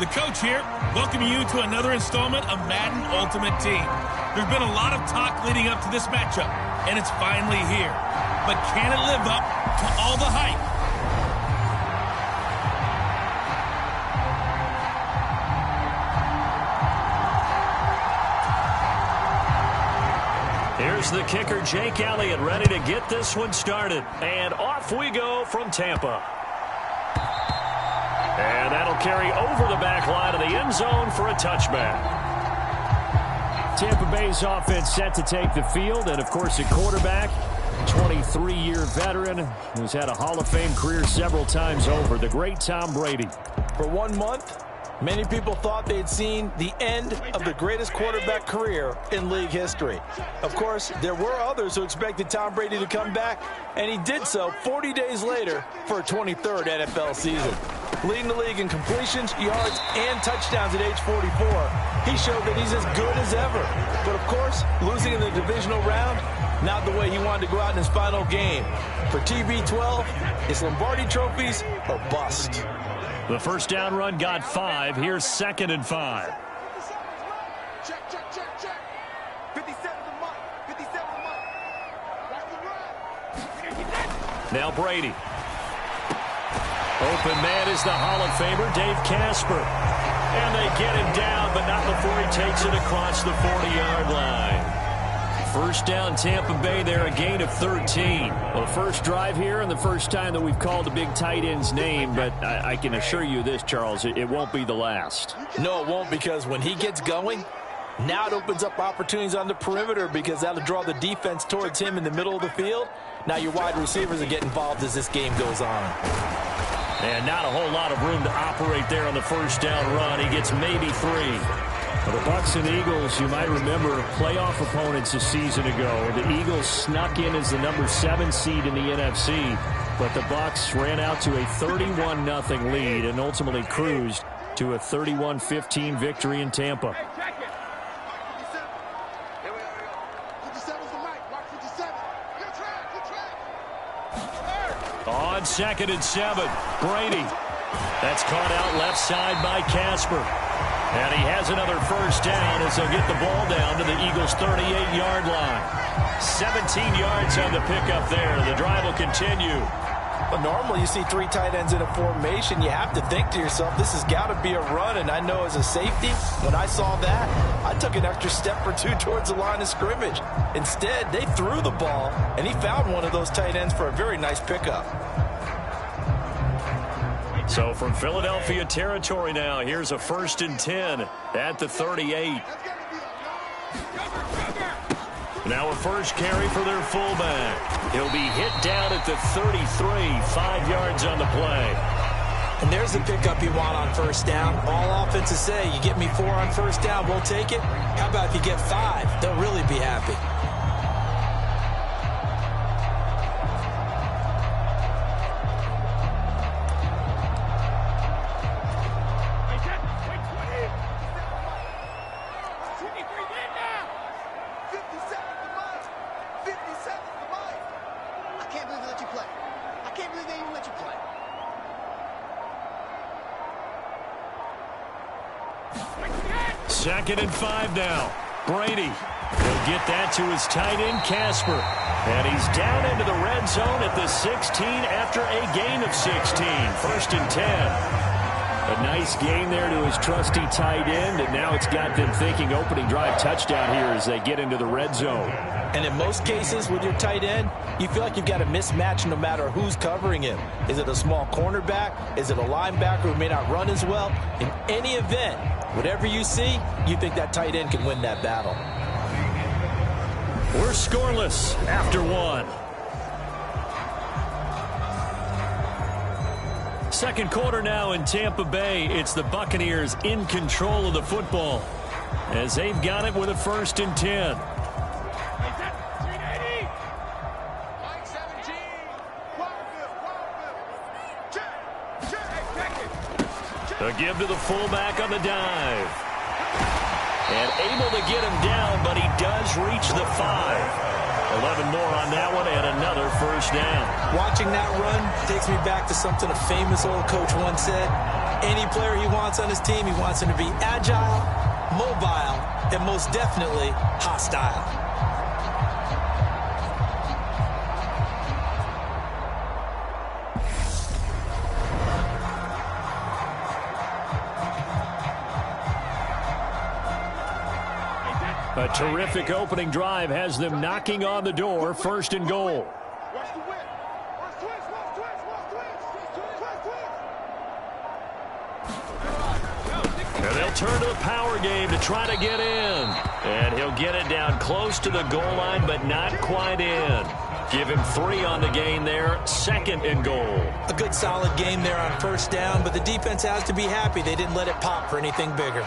The coach here, welcoming you to another installment of Madden Ultimate Team. There's been a lot of talk leading up to this matchup, and it's finally here. But can it live up to all the hype? Here's the kicker, Jake Elliott, ready to get this one started. And off we go from Tampa. And that'll carry over the back line of the end zone for a touchback. Tampa Bay's offense set to take the field. And, of course, a quarterback, 23-year veteran who's had a Hall of Fame career several times over, the great Tom Brady. For 1 month, many people thought they'd seen the end of the greatest quarterback career in league history. Of course, there were others who expected Tom Brady to come back, and he did so 40 days later for a 23rd NFL season. Leading the league in completions, yards, and touchdowns at age 44, he showed that he's as good as ever. But, of course, losing in the divisional round, not the way he wanted to go out in his final game. For TB12, it's Lombardi trophies or bust. The first down run got 5. Here's 2nd and 5. Check, check, check, check. 57 to Mike. 57 to Mike. That's the run. Now Brady. Open man is the Hall of Famer, Dave Casper. And they get him down, but not before he takes it across the 40-yard line. First down, Tampa Bay there, a gain of 13. Well, first drive here and the first time that we've called the big tight end's name, but I can assure you this, Charles, it won't be the last. No, it won't, because when he gets going, now it opens up opportunities on the perimeter because that'll draw the defense towards him in the middle of the field. Now your wide receivers will get involved as this game goes on. And not a whole lot of room to operate there on the first down run. He gets maybe 3. Well, the Bucs and Eagles, you might remember, playoff opponents a season ago. The Eagles snuck in as the number 7 seed in the NFC, but the Bucs ran out to a 31-0 lead and ultimately cruised to a 31-15 victory in Tampa. On 2nd and 7, Brady. That's caught out left side by Casper. And he has another first down as they'll get the ball down to the Eagles' 38-yard line. 17 yards on the pickup there. The drive will continue. But normally you see 3 tight ends in a formation. You have to think to yourself, this has got to be a run. And I know as a safety, when I saw that, I took an extra step or 2 towards the line of scrimmage. Instead, they threw the ball, and he found one of those tight ends for a very nice pickup. So from Philadelphia territory now, here's a 1st and 10 at the 38. Now a first carry for their fullback. He'll be hit down at the 33, 5 yards on the play. And there's the pickup you want on first down. All offenses say, you get me 4 on first down, we'll take it. How about if you get 5? They'll really be happy. Second and 5 now. Brady. He'll get that to his tight end, Casper. And he's down into the red zone at the 16 after a gain of 16. 1st and 10. A nice gain there to his trusty tight end, and now it's got them thinking opening drive touchdown here as they get into the red zone. And in most cases with your tight end, you feel like you've got a mismatch no matter who's covering him. Is it a small cornerback? Is it a linebacker who may not run as well? In any event, whatever you see, you think that tight end can win that battle. We're scoreless after 1. Second quarter now in Tampa Bay. It's the Buccaneers in control of the football as they've got it with a 1st and 10. A give to the fullback on the dive. And able to get him down, but he does reach the 5. 11 more on that one and another first down. Watching that run takes me back to something a famous old coach once said. Any player he wants on his team, he wants him to be agile, mobile, and most definitely hostile. A terrific opening drive has them knocking on the door, 1st and goal. And they'll turn to the power game to try to get in. And he'll get it down close to the goal line, but not quite in. Give him 3 on the gain there, 2nd and goal. A good solid game there on 1st down, but the defense has to be happy they didn't let it pop for anything bigger.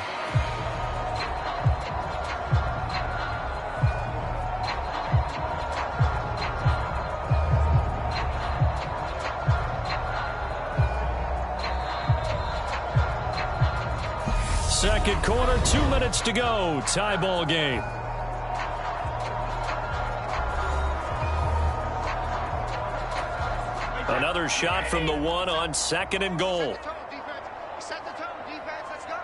Second quarter, 2 minutes to go. Tie ball game. Another shot from the 1 on 2nd and goal. Set the tone, defense. Let's go.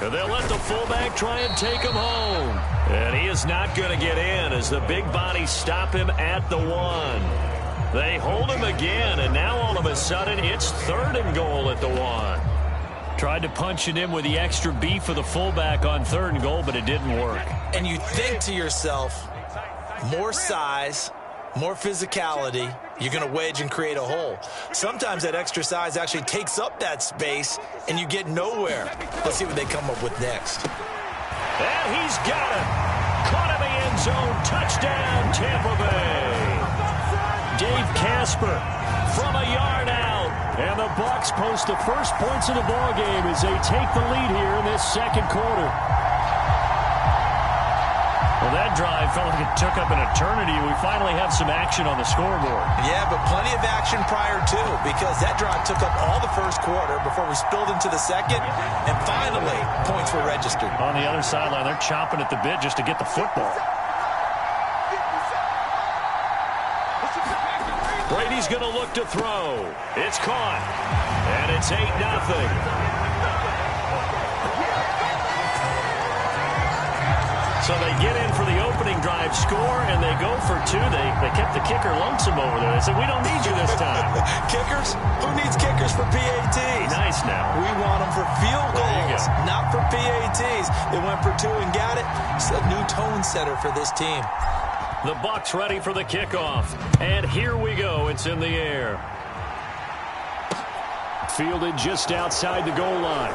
And they'll let the fullback try and take him home. And he is not going to get in as the big bodies stop him at the 1. They hold him again, and now all of a sudden it's 3rd and goal at the 1. Tried to punch it in with the extra beef for the fullback on 3rd and goal, but it didn't work. And you think to yourself, more size, more physicality, you're going to wedge and create a hole. Sometimes that extra size actually takes up that space, and you get nowhere. Let's see what they come up with next. And he's got it. Caught in the end zone. Touchdown, Tampa Bay. Dave Casper from a yard out. And the Bucs post the first points of the ball game as they take the lead here in this 2nd quarter. Well, that drive felt like it took up an eternity. We finally have some action on the scoreboard. Yeah, but plenty of action prior to, because that drive took up all the 1st quarter before we spilled into the 2nd, and finally, points were registered. On the other sideline, they're chomping at the bit just to get the football. Brady's going to look to throw. It's caught. And it's 8-0. So they get in for the opening drive, score, and they go for 2. They kept the kicker lonesome over there. They said, we don't need you this time. Kickers? Who needs kickers for PATs? Nice now. We want them for field goals, not for PATs. They went for 2 and got it. It's a new tone setter for this team. The Bucs ready for the kickoff. And here we go. It's in the air. Fielded just outside the goal line.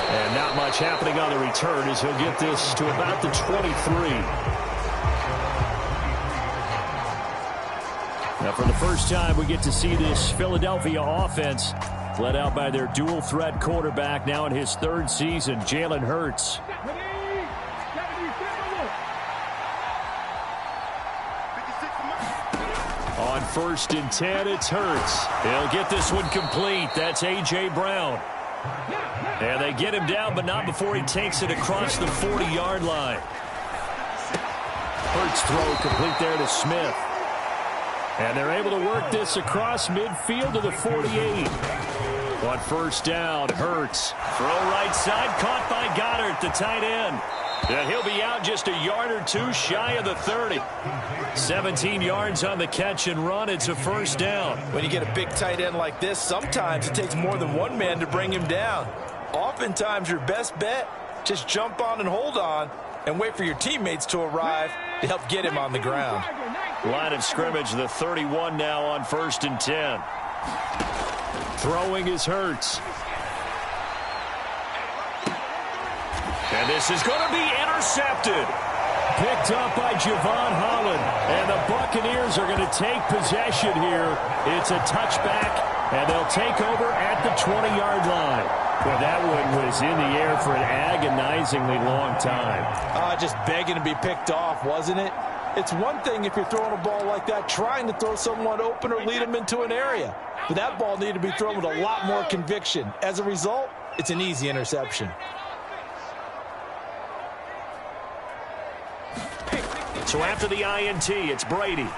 And not much happening on the return as he'll get this to about the 23. Now, for the first time, we get to see this Philadelphia offense led out by their dual-threat quarterback now in his 3rd season, Jalen Hurts. On 1st and 10, it's Hurts. He'll get this one complete. That's A.J. Brown. And they get him down, but not before he takes it across the 40-yard line. Hurts throw complete there to Smith. And they're able to work this across midfield to the 48. On 1st down, Hurts. Throw right side, caught by Goddard, the tight end. And he'll be out just a yard or 2 shy of the 30. 17 yards on the catch and run. It's a 1st down. When you get a big tight end like this, sometimes it takes more than one man to bring him down. Oftentimes, your best bet, just jump on and hold on and wait for your teammates to arrive to help get him on the ground. Line of scrimmage, the 31 now on 1st and 10. Throwing is Hurts. And this is going to be intercepted. Picked up by Javon Holland. And the Buccaneers are going to take possession here. It's a touchback, and they'll take over at the 20-yard line. Well, that one was in the air for an agonizingly long time. Just begging to be picked off, wasn't it? It's one thing if you're throwing a ball like that, trying to throw someone open or lead them into an area. But that ball needed to be thrown with a lot more conviction. As a result, it's an easy interception. So after the INT, it's Brady.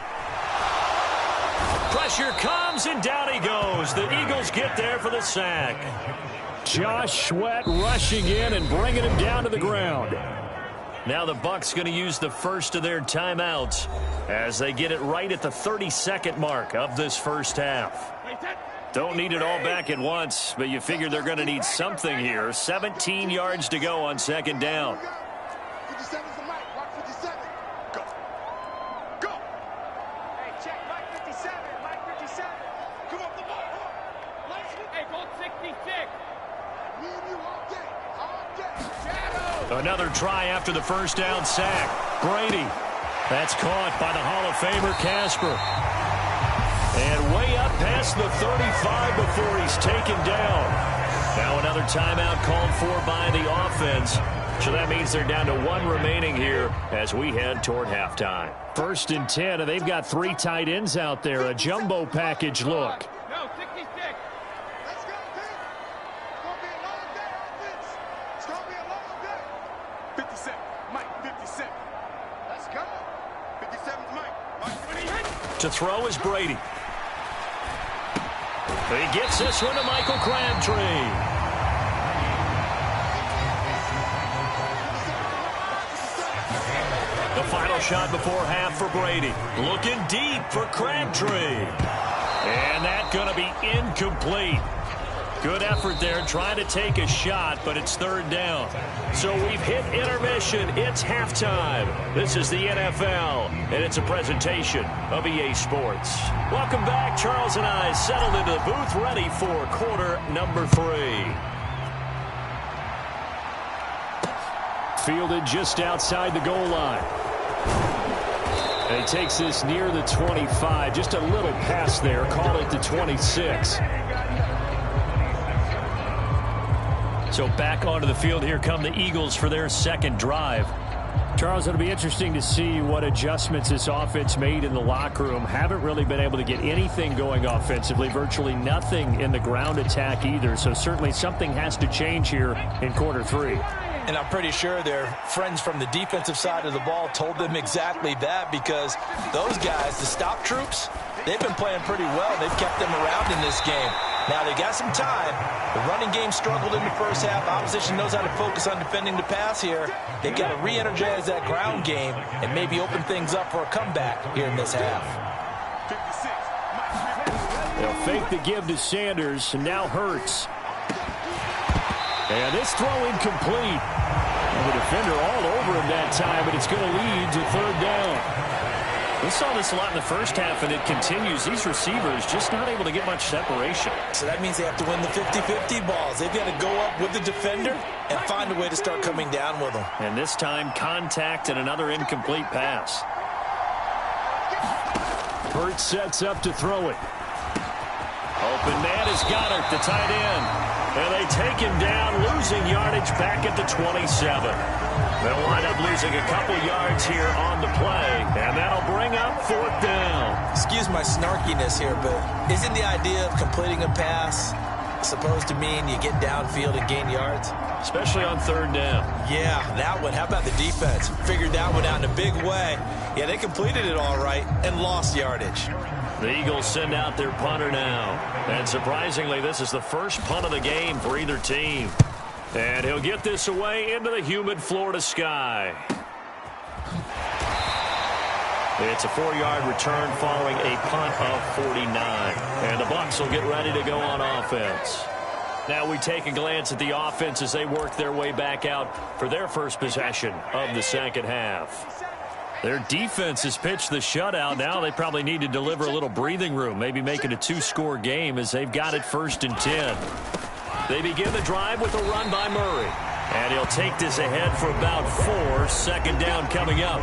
Pressure comes, and down he goes. The Eagles get there for the sack. Josh Sweat rushing in and bringing him down to the ground. Now the Bucs going to use the first of their timeouts as they get it right at the 32nd mark of this first half. Don't need it all back at once, but you figure they're going to need something here. 17 yards to go on second down. 57's the mic. Mark 57. Go. Go. Hey, check. Mike 57. Mike 57. Come on, the ball. Hey, go 66. Me and you all day. All day. Shadow. Another try after the first down sack. Brady. That's caught by the Hall of Famer Casper. And way up past the 35 before he's taken down. Now another timeout called for by the offense. So that means they're down to one remaining here as we head toward halftime. 1st and 10, and they've got 3 tight ends out there. A jumbo package look. No, 66. Let's go, team. It's going to be a long day, offense. It's going to be a long day. 57. Mike, 57. Let's go. 57's Mike. Mike. To throw is Brady. He gets this one to Michael Crabtree. The final shot before half for Brady. Looking deep for Crabtree. And that's going to be incomplete. Good effort there trying to take a shot, but it's 3rd down. So we've hit intermission. It's halftime. This is the NFL, and it's a presentation of EA Sports. Welcome back. Charles and I settled into the booth ready for quarter number 3. Fielded just outside the goal line. And he takes this near the 25. Just a little pass there. Call it the 26. So back onto the field, here come the Eagles for their second drive. Charles, it'll be interesting to see what adjustments this offense made in the locker room. Haven't really been able to get anything going offensively, virtually nothing in the ground attack either. So certainly something has to change here in quarter 3. And I'm pretty sure their friends from the defensive side of the ball told them exactly that, because those guys, the stop troops, they've been playing pretty well. They've kept them around in this game. Now they got some time. The running game struggled in the first half. Opposition knows how to focus on defending the pass here. They've got to re-energize that ground game and maybe open things up for a comeback here in this half. They'll fake the give to Sanders, and now Hurts. And this throw incomplete. And the defender all over him that time, but it's going to lead to 3rd down. We saw this a lot in the first half, and it continues. These receivers just not able to get much separation. So that means they have to win the 50-50 balls. They've got to go up with the defender and find a way to start coming down with them. And this time, contact and another incomplete pass. Hurts sets up to throw it. Open man is Goddard, the tight end. And they take him down, losing yardage back at the 27. They'll wind up losing a couple yards here on the play, and that'll bring up 4th down. Excuse my snarkiness here, but isn't the idea of completing a pass supposed to mean you get downfield and gain yards? Especially on 3rd down. Yeah, that one. How about the defense? Figured that one out in a big way. Yeah, they completed it all right and lost yardage. The Eagles send out their punter now. And surprisingly, this is the first punt of the game for either team. And he'll get this away into the humid Florida sky. It's a 4-yard return following a punt of 49. And the Bucs will get ready to go on offense. Now we take a glance at the offense as they work their way back out for their first possession of the second half. Their defense has pitched the shutout. Now they probably need to deliver a little breathing room, maybe make it a 2-score game as they've got it 1st and 10. They begin the drive with a run by Murray. And he'll take this ahead for about 4. Second down coming up.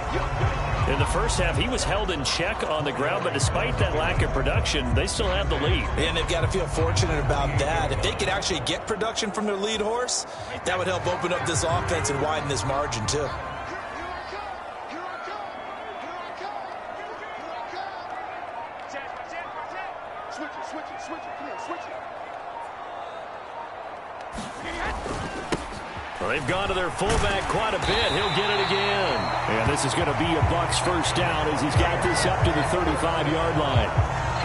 In the first half, he was held in check on the ground, but despite that lack of production, they still have the lead. And they've got to feel fortunate about that. If they could actually get production from their lead horse, that would help open up this offense and widen this margin too. Well, they've gone to their fullback quite a bit. He'll get it again. And this is going to be a Bucs first down as he's got this up to the 35-yard line.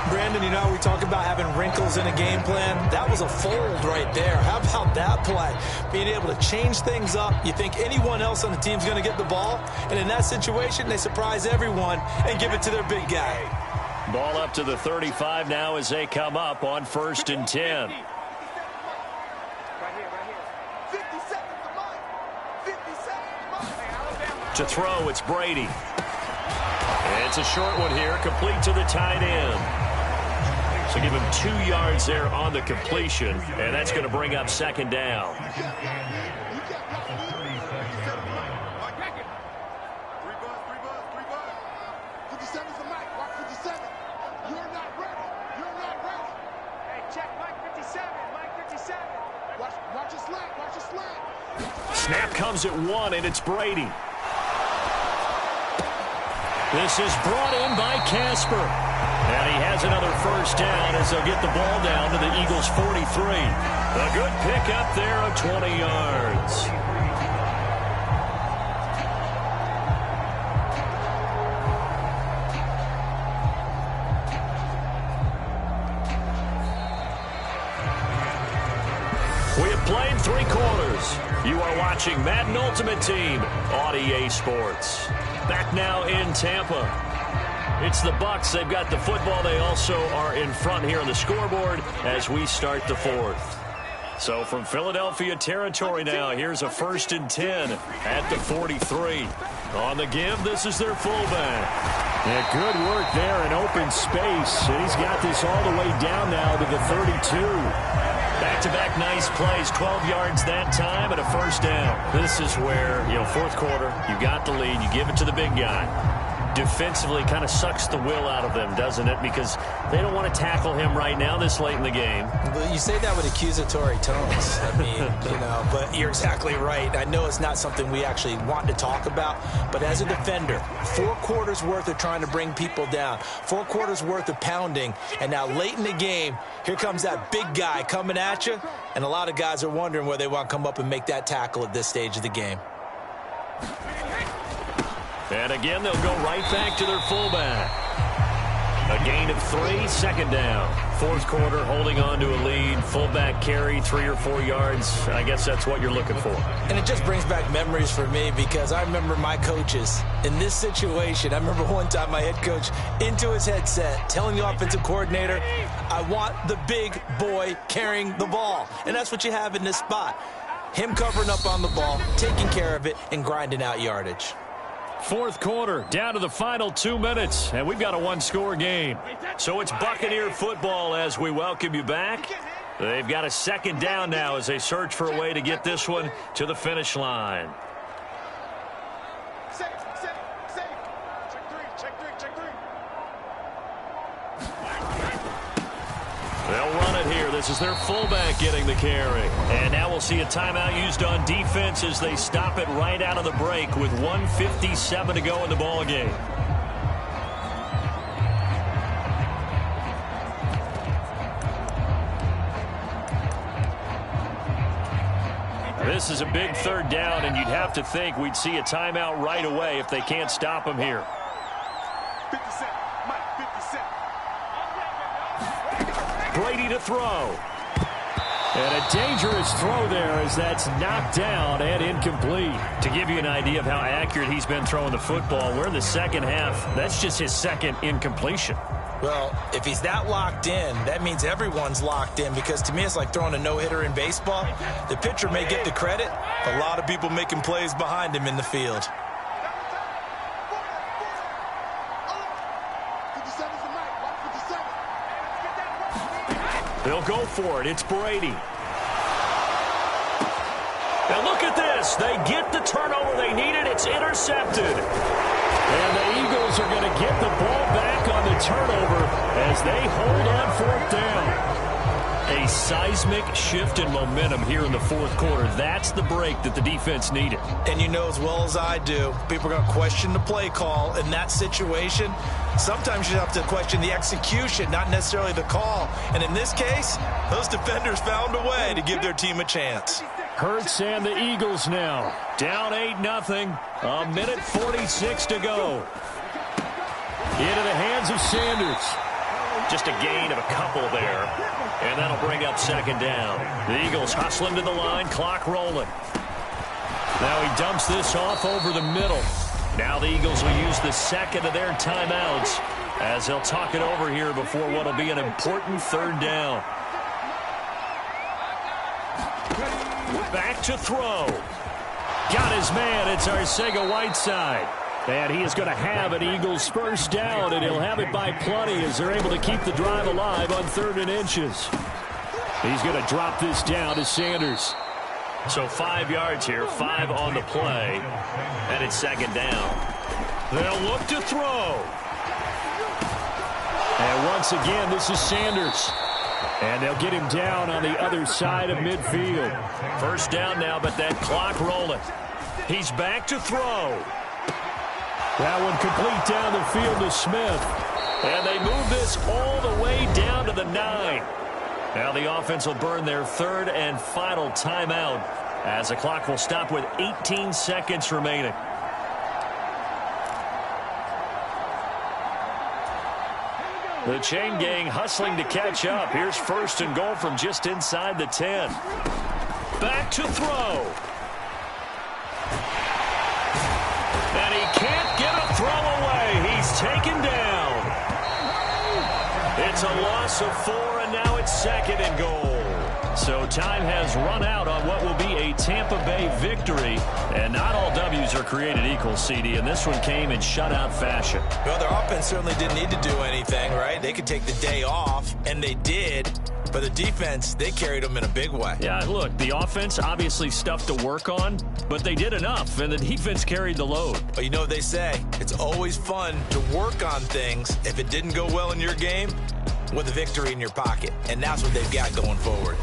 Brandon, you know, we talk about having wrinkles in a game plan. That was a fold right there. How about that play? Being able to change things up. You think anyone else on the team's going to get the ball, and in that situation, they surprise everyone and give it to their big guy. Ball up to the 35 now as they come up on 1st and 10. To throw, it's Brady. And it's a short one here, complete to the tight end. So give him 2 yards there on the completion, and that's going to bring up 2nd down. Snap comes at 1, and it's Brady. This is brought in by Casper. And he has another 1st down as they'll get the ball down to the Eagles' 43. A good pickup there of 20 yards. We have played 3 quarters. You are watching Madden Ultimate Team on EA Sports. Back now in Tampa. It's the Bucs. They've got the football. They also are in front here on the scoreboard as we start the 4th. So from Philadelphia territory now, here's a 1st and 10 at the 43. On the give, this is their fullback. Yeah, good work there in open space. And he's got this all the way down now to the 32. Back-to-back nice plays, 12 yards that time and a 1st down. This is where, 4th quarter, you got the lead, you give it to the big guy. Defensively kind of sucks the will out of them, doesn't it? Because they don't want to tackle him right now this late in the game. You say that with accusatory tones. I mean, but you're exactly right. I know it's not something we actually want to talk about, but as a defender, 4 quarters worth of trying to bring people down, 4 quarters worth of pounding, and now late in the game, here comes that big guy coming at you, and a lot of guys are wondering where they want to come up and make that tackle at this stage of the game. And again, they'll go right back to their fullback. A gain of 3, 2nd down. 4th quarter, holding on to a lead. Fullback carry, 3 or 4 yards. I guess that's what you're looking for. And it just brings back memories for me because I remember my coaches in this situation. I remember one time my head coach into his headset telling the offensive coordinator, I want the big boy carrying the ball. And that's what you have in this spot. Him covering up on the ball, taking care of it, and grinding out yardage. 4th quarter, down to the final 2 minutes, and we've got a 1-score game. So it's Buccaneer football as we welcome you back. They've got a 2nd down now as they search for a way to get this one to the finish line. They'll run it here. This is their fullback getting the carry. And now we'll see a timeout used on defense as they stop it right out of the break with 1:57 to go in the ball game. This is a big 3rd down, and you'd have to think we'd see a timeout right away if they can't stop him here. 57, Mike, 57. Brady to throw. And a dangerous throw there as that's knocked down and incomplete. To give you an idea of how accurate he's been throwing the football, we're in the 2nd half. That's just his 2nd incompletion. Well, if he's that locked in, that means everyone's locked in because to me it's like throwing a no-hitter in baseball. The pitcher may get the credit, a lot of people making plays behind him in the field. They'll go for it. It's Brady. Now look at this. They get the turnover they needed. It's intercepted. And the Eagles are going to get the ball back on the turnover as they hold on 4th down. A seismic shift in momentum here in the 4th quarter. That's the break that the defense needed. And you know as well as I do, people are going to question the play call in that situation. Sometimes you have to question the execution, not necessarily the call. And in this case, those defenders found a way to give their team a chance. Hurts and the Eagles now. Down 8-0. A minute 46 to go. Into the hands of Sanders. Just a gain of a couple there. And that'll bring up second down. The Eagles hustling to the line, clock rolling. Now he dumps this off over the middle. Now the Eagles will use the second of their timeouts as they'll talk it over here before what will be an important third down. Back to throw. Got his man. It's Arcega-Whiteside. And he is going to have an Eagles first down, and he'll have it by plenty as they're able to keep the drive alive on 3rd and inches. He's going to drop this down to Sanders. So 5 yards here, 5 on the play, and it's second down. They'll look to throw. And once again, this is Sanders. And they'll get him down on the other side of midfield. First down now, but that clock rolling. He's back to throw. That one complete down the field to Smith. And they move this all the way down to the 9. Now the offense will burn their 3rd and final timeout as the clock will stop with 18 seconds remaining. The chain gang hustling to catch up. Here's 1st and goal from just inside the 10. Back to throw. And he can't get a throw away. He's taken down. It's a loss of 4, and now it's 2nd and goal. So time has run out on what will be a Tampa Bay victory. And not all W's are created equal, CD, and this one came in shutout fashion. Well, their offense certainly didn't need to do anything, right? They could take the day off, and they did. But the defense, they carried them in a big way. Yeah, look, the offense, obviously stuff to work on, but they did enough, and the defense carried the load. But you know what they say, it's always fun to work on things if it didn't go well in your game with a victory in your pocket. And that's what they've got going forward.